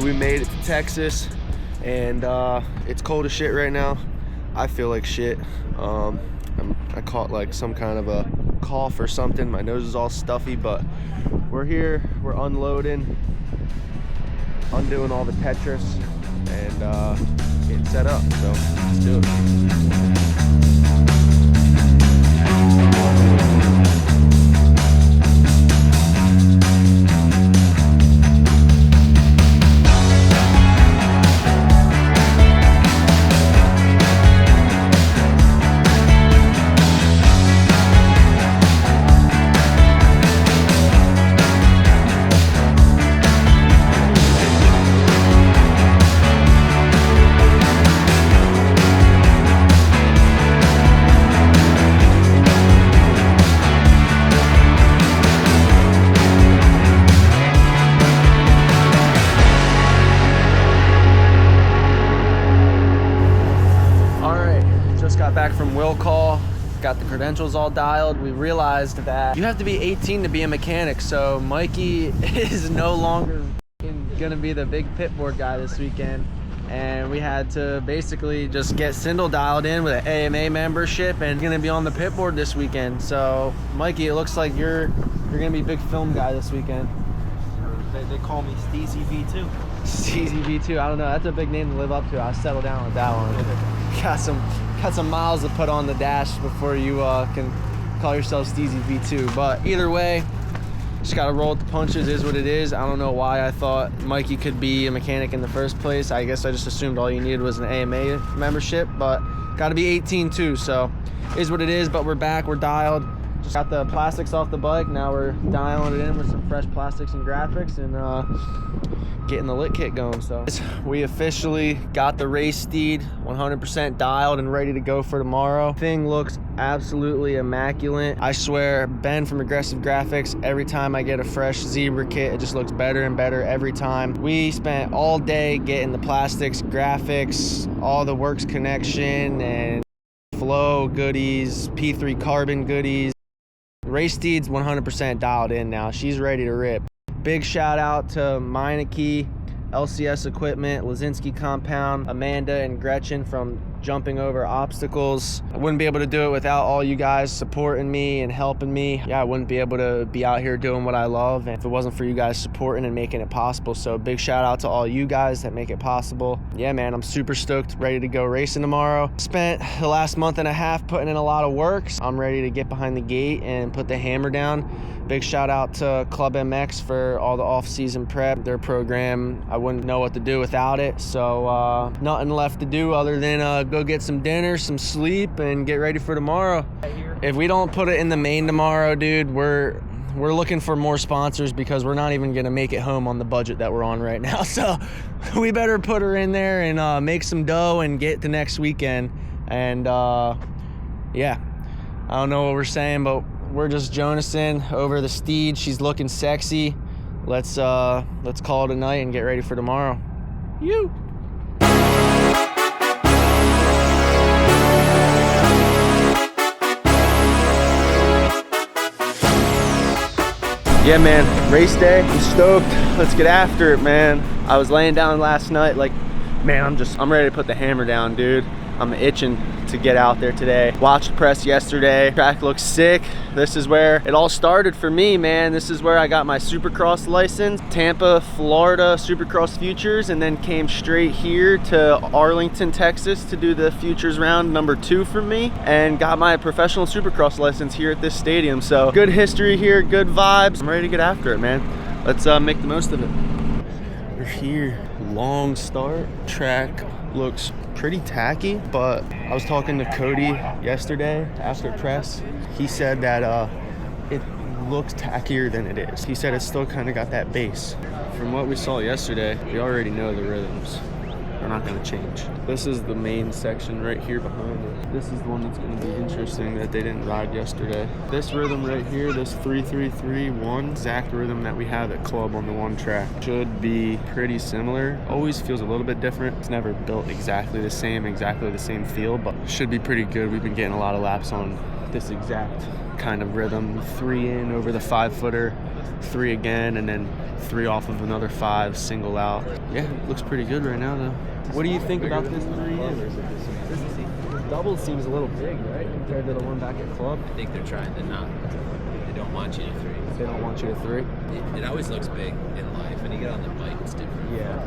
we made it to Texas, and it's cold as shit right now. I feel like shit. I caught like some kind of a cough or something. My nose is all stuffy, but we're here. We're unloading, undoing all the Tetris, and getting set up. So let's do it. Back from will call, got the credentials all dialed. We realized that you have to be 18 to be a mechanic, so Mikey is no longer gonna be the big pitboard guy this weekend, and we had to basically just get Sindel dialed in with an AMA membership and gonna be on the pitboard this weekend. So Mikey, it looks like you're gonna be big film guy this weekend. They call me Steezy V2. Steezy V2, I don't know, that's a big name to live up to. I'll settle down with that one. Got some miles to put on the dash before you can call yourself Steezy V2. But either way, just gotta roll with the punches, is what it is. I don't know why I thought Mikey could be a mechanic in the first place. I guess I just assumed all you needed was an AMA membership, but gotta be 18 too, so is what it is. But we're back, we're dialed. Just got the plastics off the bike. Now we're dialing it in with some fresh plastics and graphics and getting the lit kit going. So we officially got the race steed 100% dialed and ready to go for tomorrow. Thing looks absolutely immaculate. I swear, Ben from Aggressive Graphics, every time I get a fresh Zebra kit, it just looks better and better every time. We spent all day getting the plastics, graphics, all the works connection and flow goodies, P3 carbon goodies. Race Steed's 100% dialed in now. She's ready to rip. Big shout out to Meineke, LCS Equipment, Lazinski Compound, Amanda and Gretchen from Jumping Over Obstacles. I wouldn't be able to do it without all you guys supporting me and helping me. Yeah, I wouldn't be able to be out here doing what I love and if it wasn't for you guys supporting and making it possible. So big shout out to all you guys that make it possible. Yeah, man, I'm super stoked, ready to go racing tomorrow. Spent the last month and a half putting in a lot of work. So I'm ready to get behind the gate and put the hammer down. Big shout out to Club MX for all the off-season prep. Their program, I wouldn't know what to do without it. So nothing left to do other than go get some dinner, some sleep, and get ready for tomorrow. If we don't put it in the main tomorrow, dude, we're looking for more sponsors because we're not even gonna make it home on the budget that we're on right now. So we better put her in there and make some dough and get to next weekend. And yeah, I don't know what we're saying, but we're just Jonasing over the steed. She's looking sexy. Let's call it a night and get ready for tomorrow. You. Yeah, man, race day. I'm stoked. Let's get after it, man. I was laying down last night like, man, I'm ready to put the hammer down, dude. I'm itching to get out there today. Watched press yesterday. Track looks sick. This is where it all started for me, man. This is where I got my Supercross license. Tampa, Florida Supercross Futures, and then came straight here to Arlington, Texas to do the Futures round number 2 for me, and got my Professional Supercross license here at this stadium. So good history here, good vibes. I'm ready to get after it, man. Let's make the most of it. We're here. Long start. Track looks pretty tacky, but I was talking to Cody yesterday after press. He said that it looks tackier than it is. He said it's still kind of got that base. From what we saw yesterday, we already know the rhythms. They're not going to change. This is the main section right here behind it. This is the one that's going to be interesting that they didn't ride yesterday. This rhythm right here, this 3-3-3-1, exact rhythm that we have at Club on the one track, should be pretty similar. Always feels a little bit different. It's never built exactly the same feel, but should be pretty good. We've been getting a lot of laps on this exact kind of rhythm. 3 in over the 5-footer, 3 again, and then 3 off of another 5 single out. Yeah, it looks pretty good right now though. What do you think about this 3 in? This double seems a little big, right, compared to the one back at club? I think they're trying to not. They don't want you to 3. They don't want you to 3? It always looks big in life. When you get on the bike, it's different. Yeah.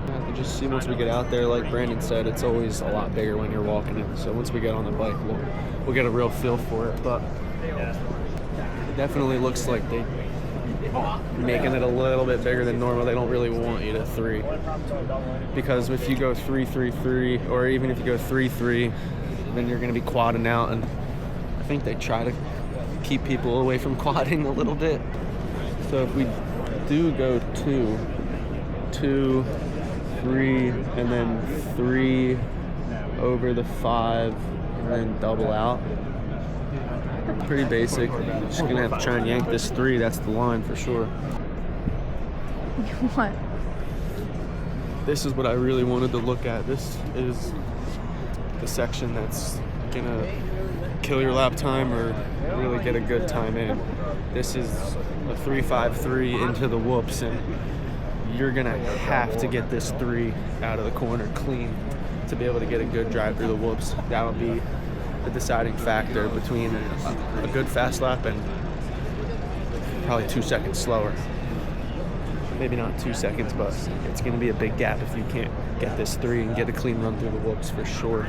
You have to just see once we get out there, like Brandon said, it's always a lot bigger when you're walking it. So once we get on the bike, we'll get a real feel for it. But it definitely looks like they making it a little bit bigger than normal. They don't really want you to 3, because if you go 3-3-3, or even if you go 3-3, then you're going to be quadding out, and I think they try to keep people away from quadding a little bit. So if we do go 2, 3, and then 3 over the 5, and then double out. Pretty basic. Just gonna have to try and yank this 3. That's the line for sure. What? This is what I really wanted to look at. This is the section that's gonna kill your lap time or really get a good time in. This is a 3.53 into the whoops, and you're gonna have to get this 3 out of the corner clean to be able to get a good drive through the whoops. That'll be the deciding factor between a good fast lap and probably 2 seconds slower. Maybe not 2 seconds, but it's going to be a big gap if you can't get this 3 and get a clean run through the whoops for sure.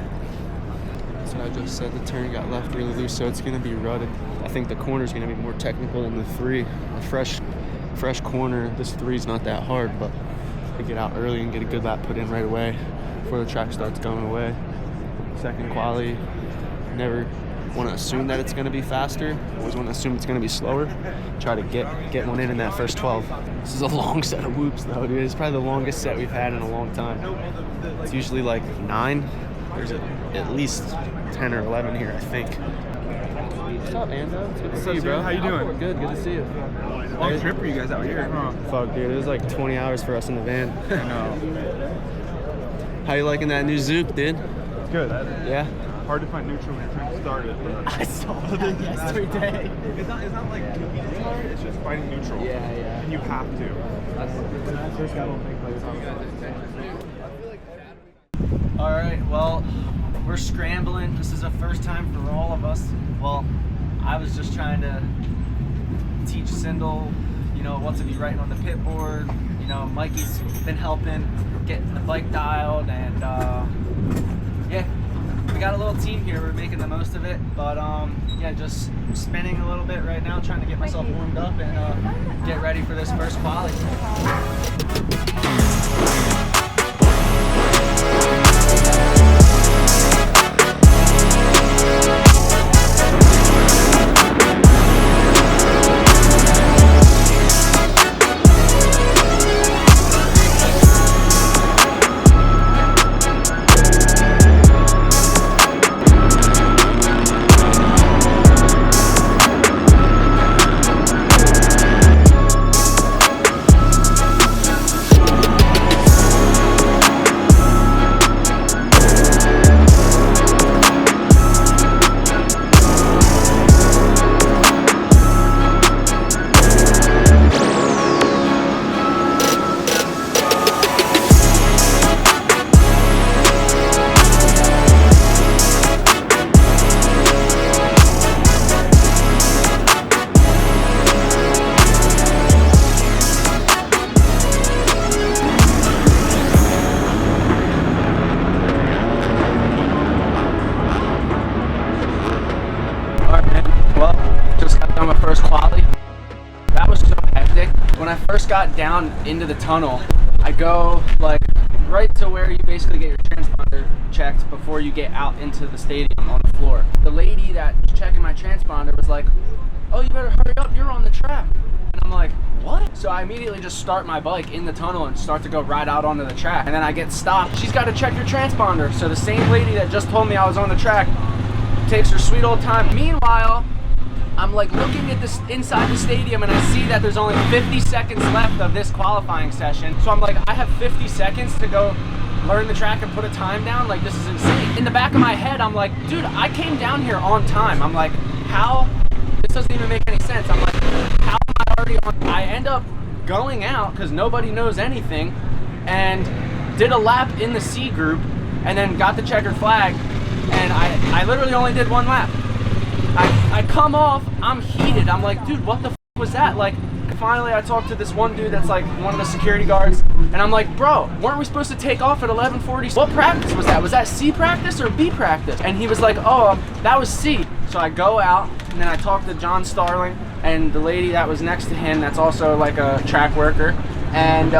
So I just said the turn got left really loose, so it's going to be rutted. I think the corner is going to be more technical than the 3. A fresh corner, this 3 is not that hard, but to get out early and get a good lap put in right away before the track starts going away. Second quali, never want to assume that it's going to be faster. Always want to assume it's going to be slower. Try to get one in that first 12. This is a long set of whoops though, dude. It's probably the longest set we've had in a long time. It's usually like 9. There's at least 10 or 11 here, I think. What's up, Ando? It's good to see you, bro. How you doing? Good to see you. Long trip for you guys out here, huh? Fuck, dude. It was like 20 hours for us in the van. I know. How you liking that new Zook, dude? Good. Yeah? Hard to find neutral when you're trying to start it. But I saw that yesterday. it's not like goofy hard, it's just finding neutral. Yeah. And you have to. When I first got on big bikes, all right, well, we're scrambling. This is a first time for all of us. Well, I was just trying to teach Sindel, what to be writing on the pit board. Mikey's been helping getting the bike dialed, and yeah, we got a little team here. We're making the most of it, but yeah, just spinning a little bit right now, trying to get myself warmed up and get ready for this first quali. When I first got down into the tunnel, I go like right to where you basically get your transponder checked before you get out into the stadium on the floor. The lady that was checking my transponder was like, "Oh, you better hurry up, you're on the track." And I'm like, "What?" So I immediately just start my bike in the tunnel and start to go right out onto the track. And then I get stopped. "She's got to check your transponder." So the same lady that just told me I was on the track takes her sweet old time. Meanwhile, I'm like looking at this inside the stadium, and I see that there's only 50 seconds left of this qualifying session. So I'm like, I have 50 seconds to go learn the track and put a time down. Like, this is insane. In the back of my head, I'm like, dude, I came down here on time. I'm like, how? This doesn't even make any sense. I'm like, how am I already on. I end up going out because nobody knows anything, and did a lap in the C group, and then got the checkered flag, and I literally only did one lap. I come off, I'm heated. I'm like, dude, what the f was that? Like, finally I talked to this one dude that's like one of the security guards, and I'm like, bro, weren't we supposed to take off at 11:40? What practice was that? Was that C practice or B practice? And he was like, oh, that was C. So I go out, and then I talk to John Starling and the lady that was next to him that's also like a track worker, and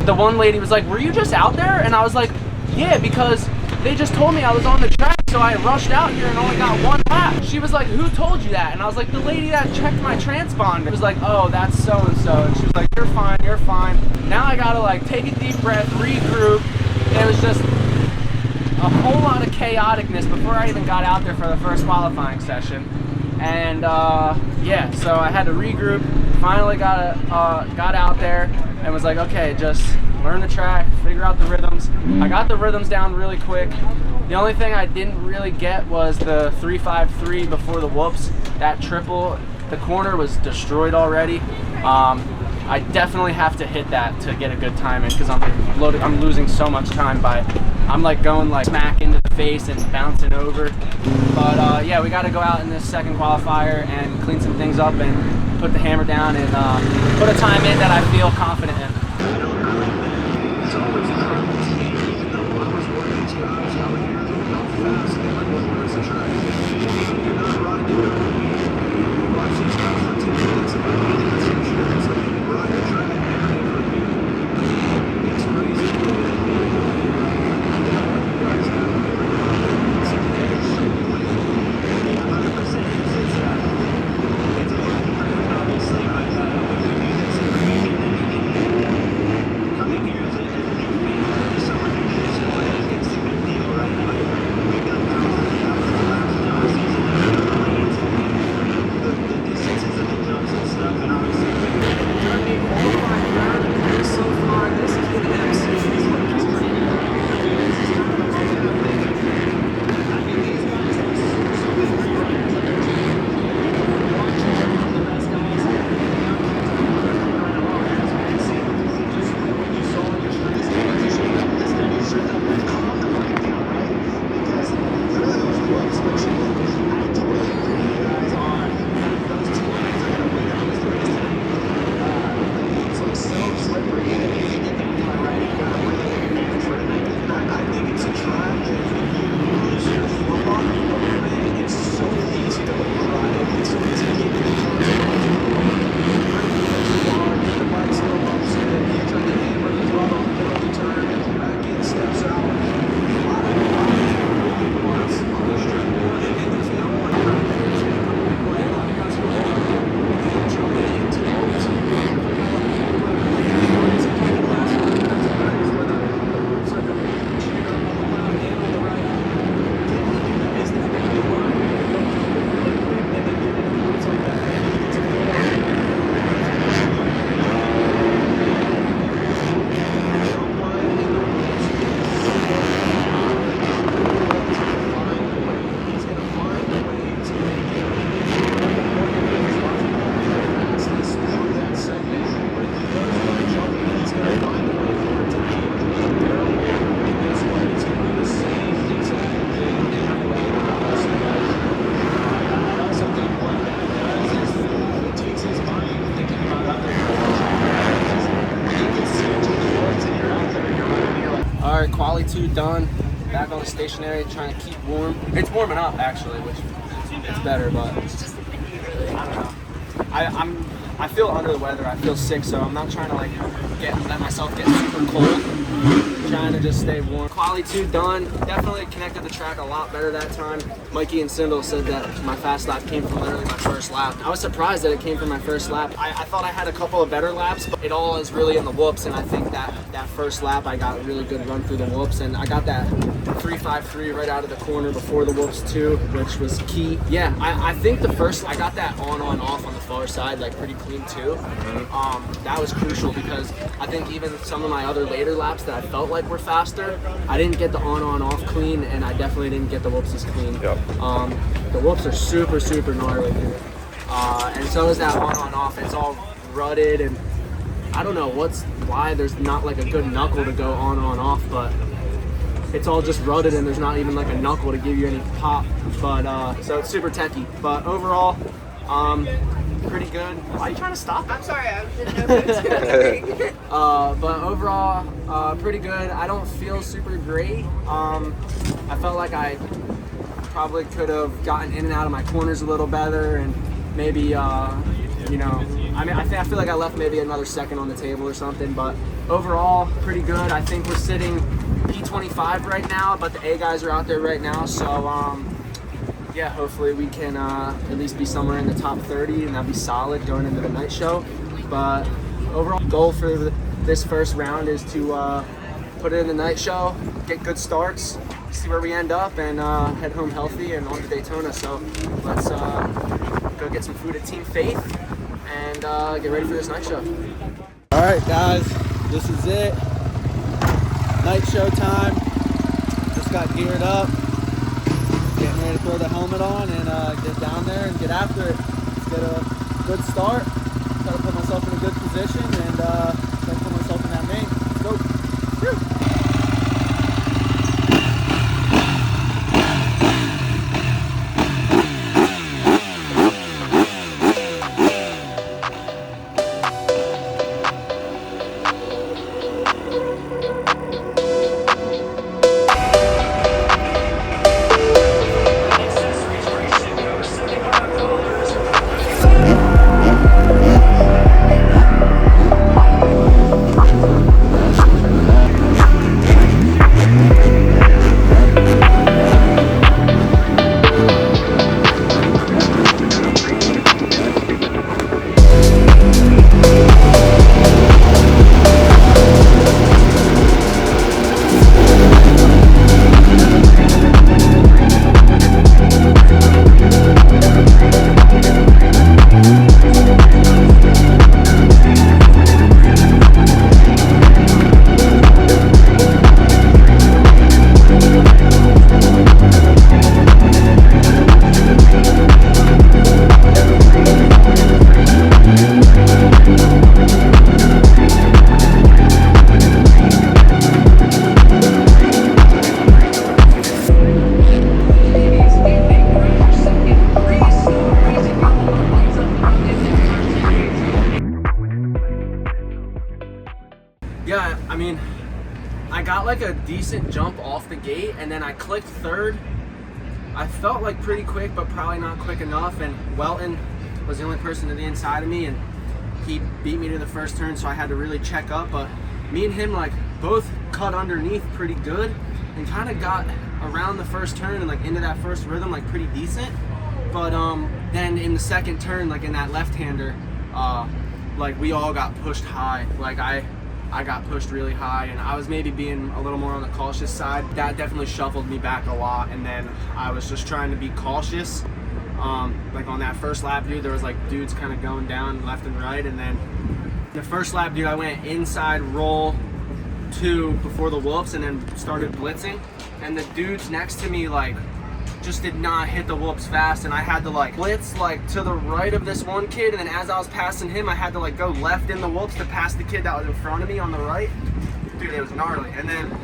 the one lady was like, were you just out there? And I was like, yeah, because they just told me I was on the track, so I rushed out here and only got one lap. She was like, who told you that? And I was like, the lady that checked my transponder. It was like, oh, that's so-and-so. And she was like, you're fine, you're fine. Now I gotta like take a deep breath, regroup. And it was just a whole lot of chaoticness before I even got out there for the first qualifying session. And yeah, so I had to regroup, finally got out there and was like, okay, just learn the track, figure out the rhythms. I got the rhythms down really quick. The only thing I didn't really get was the 353 before the whoops. That triple, the corner was destroyed already. I definitely have to hit that to get a good time in, because I'm losing so much time I'm like going like smack into the face and bouncing over. But yeah, we got to go out in this second qualifier and clean some things up and put the hammer down and put a time in that I feel confident in. Alright, quali 2 done. Back on the stationary, trying to keep warm. It's warming up actually, which is better, but I don't know. I feel under the weather. I feel sick, so I'm not trying to like let myself get super cold. I'm trying to just stay warm. Quali 2 done. Definitely connected the track a lot better that time. Mikey and Sindel said that my fast lap came from literally my first lap. I was surprised that it came from my first lap. I thought I had a couple of better laps, but it all is really in the whoops, and I think that first lap I got a really good run through the whoops, and I got that 353 right out of the corner before the whoops too, which was key. Yeah, I think the first, I got that on off on the far side like pretty clean too. That was crucial because I think even some of my other later laps that I felt like were faster, I didn't get the on off clean, and I definitely didn't get the whoopsies clean. Yep. The whoops are super gnarly, dude. And so is that on off. It's all rutted, and I don't know why there's not like a good knuckle to go on off, but it's all just rutted and there's not even like a knuckle to give you any pop. But so it's super techy. But overall, pretty good. Why are you trying to stop? I'm sorry, I didn't know if it was But overall, pretty good. I don't feel super great. I felt like I probably could have gotten in and out of my corners a little better, and maybe, you know, I mean, I feel like I left maybe another second on the table or something, but overall, pretty good. I think we're sitting P25 right now, but the A guys are out there right now, so yeah, hopefully we can at least be somewhere in the top 30, and that'd be solid going into the night show. But overall goal for this first round is to put it in the night show, get good starts, see where we end up, and head home healthy and on to Daytona. So let's go get some food at Team Faith and get ready for this night show. All right, guys, this is it. Night show time. Just got geared up, getting ready to throw the helmet on and get down there and get after it. Let's get a good start. Try to put myself in a good position and try to put myself in that main. Let's go. Woo. Yeah, I mean, I got like a decent jump off the gate, and then I clicked third. I felt like pretty quick, but probably not quick enough, and Welton was the only person to the inside of me, and he beat me to the first turn, so I had to really check up. But me and him like both cut underneath pretty good and kind of got around the first turn and like into that first rhythm like pretty decent. But then in the second turn, like in that left-hander, like we all got pushed high. Like I got pushed really high, and I was maybe being a little more on the cautious side. That definitely shuffled me back a lot, and then I was just trying to be cautious. Like on that first lap, dude, there was like dudes kind of going down left and right, and then the first lap, dude, I went inside roll 2 before the whoops and then started blitzing, and the dudes next to me like just did not hit the whoops fast, and I had to like blitz like to the right of this one kid, and then as I was passing him, I had to like go left in the whoops to pass the kid that was in front of me on the right. Dude, it was gnarly. And then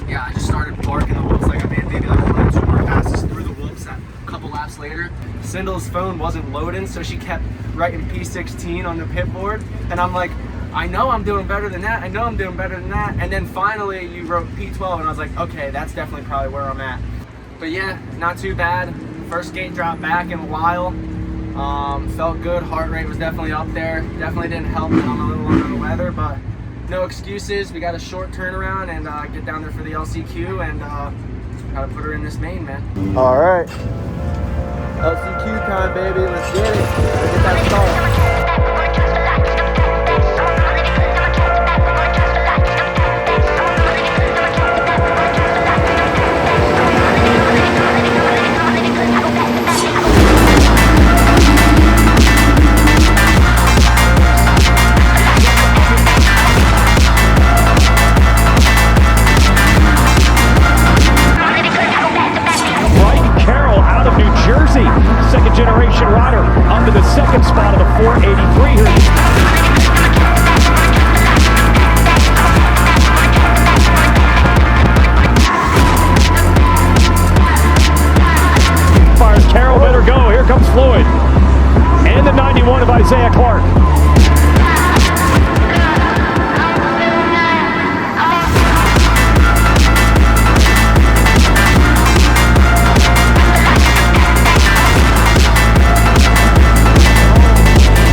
yeah, I just started barking the whoops. Like I made maybe like 1 or 2 more passes through the whoops. A couple laps later, Cindel's phone wasn't loading, so she kept writing P16 on the pit board, and I'm like, I know I'm doing better than that, I know I'm doing better than that. And then finally you wrote P12, and I was like, okay, that's definitely probably where I'm at. But yeah, not too bad. First gate drop back in a while. Felt good, heart rate was definitely up there. Definitely didn't help that I'm a little under the weather, but no excuses. We got a short turnaround and get down there for the LCQ and gotta put her in this main, man. All right. LCQ time, baby. Let's get it. Let's get that start. Bryton Carroll out of New Jersey, second generation rider, under the second spot of the 483 here. Isaiah Clark.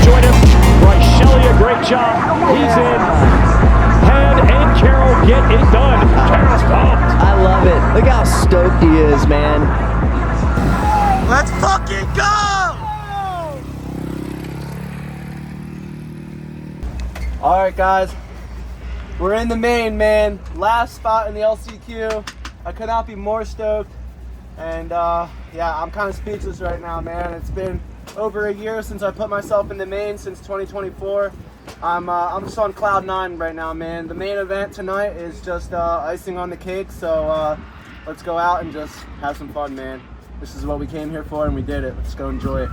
Join him, Bryce Shelley, a great job. He's in. Head and Carroll get it done. Carroll's pumped. I love it. Look how stoked he is, man. Let's fucking go! All right, guys. We're in the main, man. Last spot in the LCQ. I could not be more stoked. And yeah, I'm kind of speechless right now, man. It's been over a year since I put myself in the main, since 2024. I'm just on cloud 9 right now, man. The main event tonight is just icing on the cake. So let's go out and just have some fun, man. This is what we came here for, and we did it. Let's go enjoy it.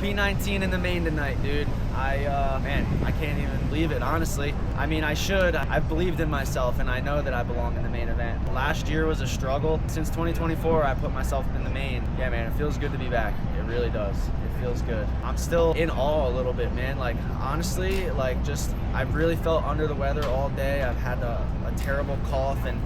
P19 in the main tonight, dude. Man, I can't even believe it, honestly. I mean, I should. I've believed in myself, and I know that I belong in the main event. Last year was a struggle. Since 2024, I put myself in the main. Yeah, man, it feels good to be back. It really does. It feels good. I'm still in awe a little bit, man. Like, honestly, like, I've really felt under the weather all day. I've had a terrible cough, and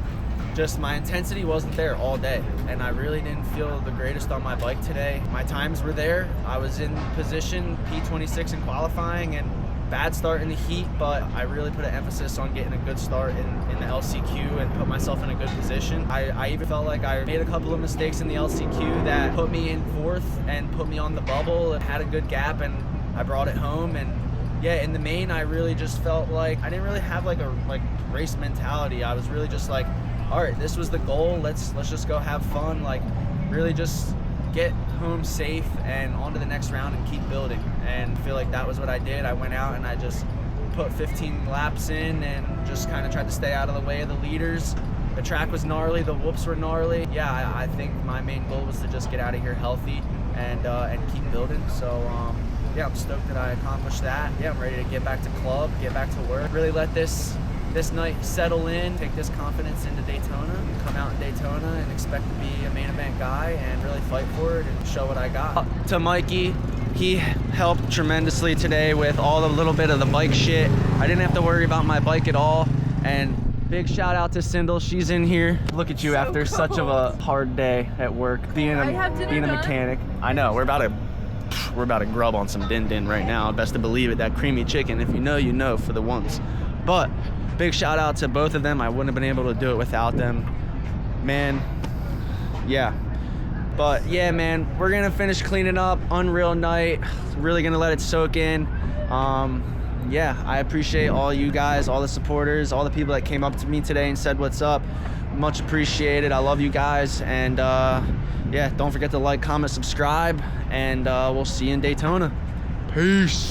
just my intensity wasn't there all day, and I really didn't feel the greatest on my bike today. My times were there. I was in position, P26 in qualifying, and bad start in the heat, but I really put an emphasis on getting a good start in the LCQ and put myself in a good position. I even felt like I made a couple of mistakes in the LCQ that put me in 4th and put me on the bubble and had a good gap, and I brought it home. And yeah, in the main, I really just felt like I didn't really have like a race mentality. I was really just like, all right, this was the goal. Let's just go have fun. Like, really just get home safe and on to the next round and keep building. And I feel like that was what I did. I went out and I just put 15 laps in and just kind of tried to stay out of the way of the leaders. The track was gnarly, the whoops were gnarly. Yeah, I think my main goal was to just get out of here healthy and keep building. So yeah, I'm stoked that I accomplished that. Yeah, I'm ready to get back to club, get back to work, really let this night settle in, take this confidence into Daytona, come out in Daytona and expect to be a main event guy and really fight for it and show what I got. To Mikey, he helped tremendously today with all the little bit of the bike shit. I didn't have to worry about my bike at all. And big shout out to Sindel, she's in here. Look at you after such of a hard day at work, being a mechanic. I know, we're about to grub on some din-din right now. Best to believe it, that creamy chicken. If you know, you know for the ones. But big shout out to both of them. I wouldn't have been able to do it without them. Man, yeah. But yeah, man, we're gonna finish cleaning up. Unreal night. Really gonna let it soak in. Yeah, I appreciate all you guys, all the supporters, all the people that came up to me today and said what's up. Much appreciated. I love you guys. And yeah, don't forget to like, comment, subscribe, and we'll see you in Daytona. Peace.